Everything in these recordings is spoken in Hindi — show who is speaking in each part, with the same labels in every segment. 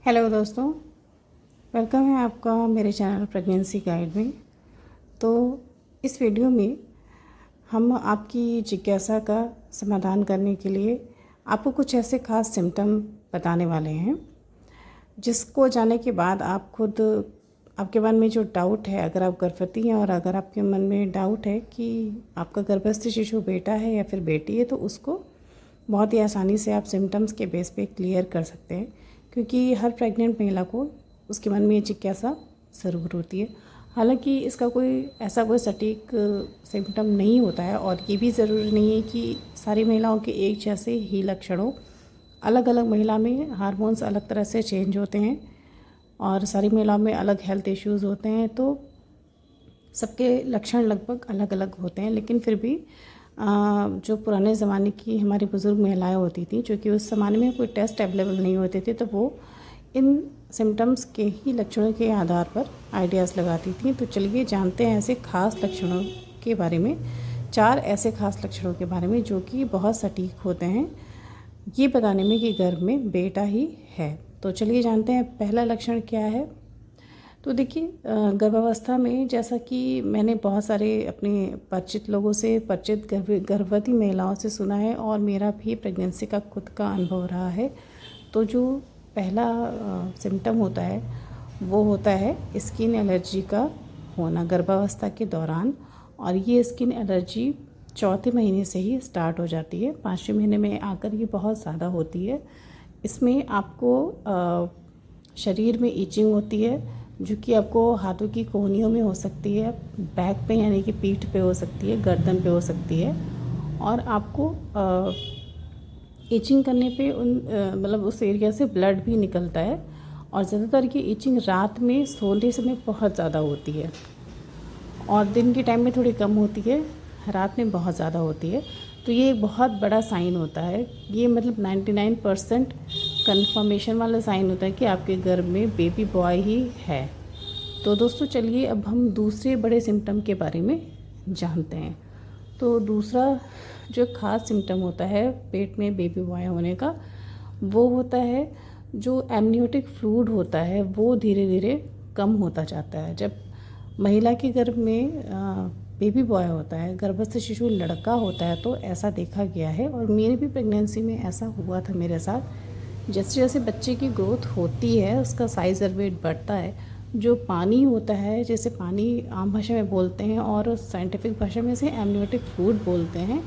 Speaker 1: हेलो दोस्तों, वेलकम है आपका मेरे चैनल प्रेगनेंसी गाइड में। तो इस वीडियो में हम आपकी जिज्ञासा का समाधान करने के लिए आपको कुछ ऐसे ख़ास सिम्टम बताने वाले हैं जिसको जानने के बाद आप खुद आपके मन में जो डाउट है, अगर आप गर्भवती हैं और अगर आपके मन में डाउट है कि आपका गर्भस्थ शिशु बेटा है या फिर बेटी है, तो उसको बहुत ही आसानी से आप सिम्टम्स के बेस पे क्लियर कर सकते हैं। क्योंकि हर प्रेग्नेंट महिला को उसके मन में ये जिज्ञासा ज़रूर होती है। हालांकि इसका कोई सटीक सिम्टम नहीं होता है और ये भी ज़रूरी नहीं है कि सारी महिलाओं के एक जैसे ही लक्षण हो। अलग अलग महिला में हार्मोन्स अलग तरह से चेंज होते हैं और सारी महिलाओं में अलग हेल्थ इश्यूज़ होते हैं, तो सबके लक्षण लगभग अलग अलग होते हैं। लेकिन फिर भी जो पुराने ज़माने की हमारी बुज़ुर्ग महिलाएं होती थी, क्योंकि उस ज़माने में कोई टेस्ट अवेलेबल नहीं होते थे, तो वो इन सिम्टम्स के ही लक्षणों के आधार पर आइडियाज़ लगाती थी। तो चलिए जानते हैं ऐसे ख़ास लक्षणों के बारे में, 4 ऐसे ख़ास लक्षणों के बारे में जो कि बहुत सटीक होते हैं ये बताने में कि गर्भ में बेटा ही है। तो चलिए जानते हैं पहला लक्षण क्या है। तो देखिए, गर्भावस्था में जैसा कि मैंने बहुत सारे अपने परिचित लोगों से, परिचित गर्भवती महिलाओं से सुना है और मेरा भी प्रेगनेंसी का खुद का अनुभव रहा है, तो जो पहला सिम्टम होता है वो होता है स्किन एलर्जी का होना गर्भावस्था के दौरान। और ये स्किन एलर्जी चौथे महीने से ही स्टार्ट हो जाती है, 5वें महीने में आकर ये बहुत ज़्यादा होती है। इसमें आपको शरीर में ईचिंग होती है, जो कि आपको हाथों की कोहनियों में हो सकती है, बैक पे यानी कि पीठ पे हो सकती है, गर्दन पे हो सकती है। और आपको ईचिंग करने पे मतलब उस एरिया से ब्लड भी निकलता है। और ज़्यादातर ये ईचिंग रात में सोने समय बहुत ज़्यादा होती है और दिन के टाइम में थोड़ी कम होती है, रात में बहुत ज़्यादा होती है। तो ये एक बहुत बड़ा साइन होता है, ये मतलब 99% कंफर्मेशन वाला साइन होता है कि आपके गर्भ में बेबी बॉय ही है। तो दोस्तों चलिए अब हम दूसरे बड़े सिम्टम के बारे में जानते हैं। तो दूसरा जो ख़ास सिम्टम होता है पेट में बेबी बॉय होने का, वो होता है जो एमनियोटिक फ्लूइड होता है वो धीरे धीरे कम होता जाता है। जब महिला के गर्भ में बेबी बॉय होता है, गर्भस्थ शिशु लड़का होता है, तो ऐसा देखा गया है और मेरी भी प्रेगनेंसी में ऐसा हुआ था मेरे साथ। जैसे जैसे बच्चे की ग्रोथ होती है, उसका साइज़ और वेट बढ़ता है, जो पानी होता है, जैसे पानी आम भाषा में बोलते हैं और साइंटिफिक भाषा में से एमनियोटिक फ्लूइड बोलते हैं,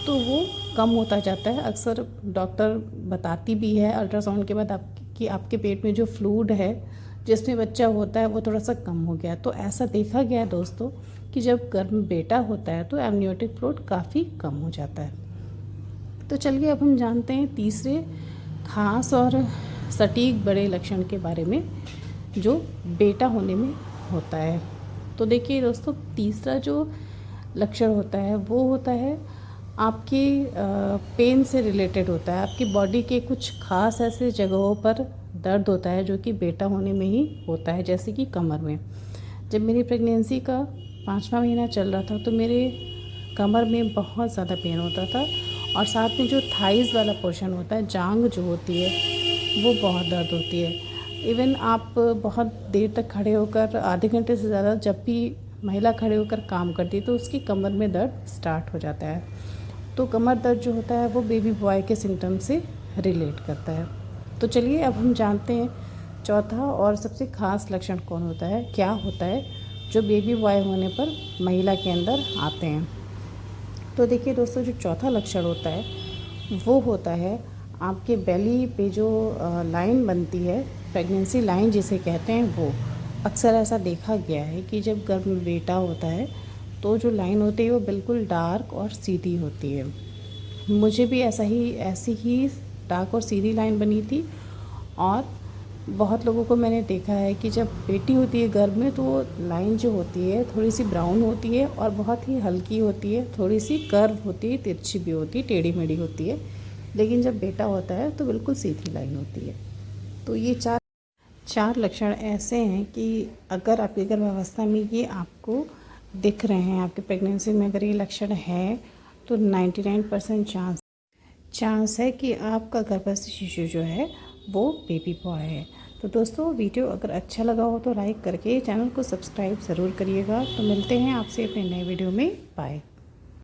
Speaker 1: तो वो कम होता जाता है। अक्सर डॉक्टर बताती भी है अल्ट्रासाउंड के बाद कि आपके पेट में जो फ्लूइड है जिसमें बच्चा होता है वो थोड़ा सा कम हो गया। तो ऐसा देखा गया है दोस्तों कि जब गर्भ में बेटा होता है तो एमनियोटिक फ्लूइड काफ़ी कम हो जाता है। तो चलिए अब हम जानते हैं तीसरे खास और सटीक बड़े लक्षण के बारे में जो बेटा होने में होता है। तो देखिए दोस्तों, तीसरा जो लक्षण होता है वो होता है आपकी पेन से रिलेटेड होता है। आपकी बॉडी के कुछ खास ऐसे जगहों पर दर्द होता है जो कि बेटा होने में ही होता है, जैसे कि कमर में। जब मेरी प्रेगनेंसी का 5वां महीना चल रहा था तो मेरे कमर में बहुत ज़्यादा पेन होता था और साथ में जो थाइज़ वाला पोर्शन होता है, जांघ जो होती है, वो बहुत दर्द होती है। इवन आप बहुत देर तक खड़े होकर, आधे घंटे से ज़्यादा जब भी महिला खड़े होकर काम करती है तो उसकी कमर में दर्द स्टार्ट हो जाता है। तो कमर दर्द जो होता है वो बेबी बॉय के सिम्टम से रिलेट करता है। तो चलिए अब हम जानते हैं चौथा और सबसे ख़ास लक्षण कौन होता है, क्या होता है जो बेबी बॉय होने पर महिला के अंदर आते हैं। तो देखिए दोस्तों, जो चौथा लक्षण होता है वो होता है आपके बेली पे जो लाइन बनती है, प्रेगनेंसी लाइन जिसे कहते हैं, वो अक्सर ऐसा देखा गया है कि जब गर्भ में बेटा होता है तो जो लाइन होती है वो बिल्कुल डार्क और सीधी होती है। मुझे भी ऐसी ही डार्क और सीधी लाइन बनी थी और बहुत लोगों को मैंने देखा है कि जब बेटी होती है गर्भ में तो वो लाइन जो होती है थोड़ी सी ब्राउन होती है और बहुत ही हल्की होती है, थोड़ी सी कर्व होती है, तिरछी भी होती है, टेढ़ी मेढ़ी होती है। लेकिन जब बेटा होता है तो बिल्कुल सीधी लाइन होती है। तो ये चार लक्षण ऐसे हैं कि अगर आपकी गर्भावस्था में ये आपको दिख रहे हैं, आपकी प्रेगनेंसी में अगर ये लक्षण है, तो 99% चांस है कि आपका गर्भस्थ शिशु जो है वो बेबी बॉय है। तो दोस्तों वीडियो अगर अच्छा लगा हो तो लाइक करके चैनल को सब्सक्राइब ज़रूर करिएगा। तो मिलते हैं आपसे अपने नए वीडियो में। बाय।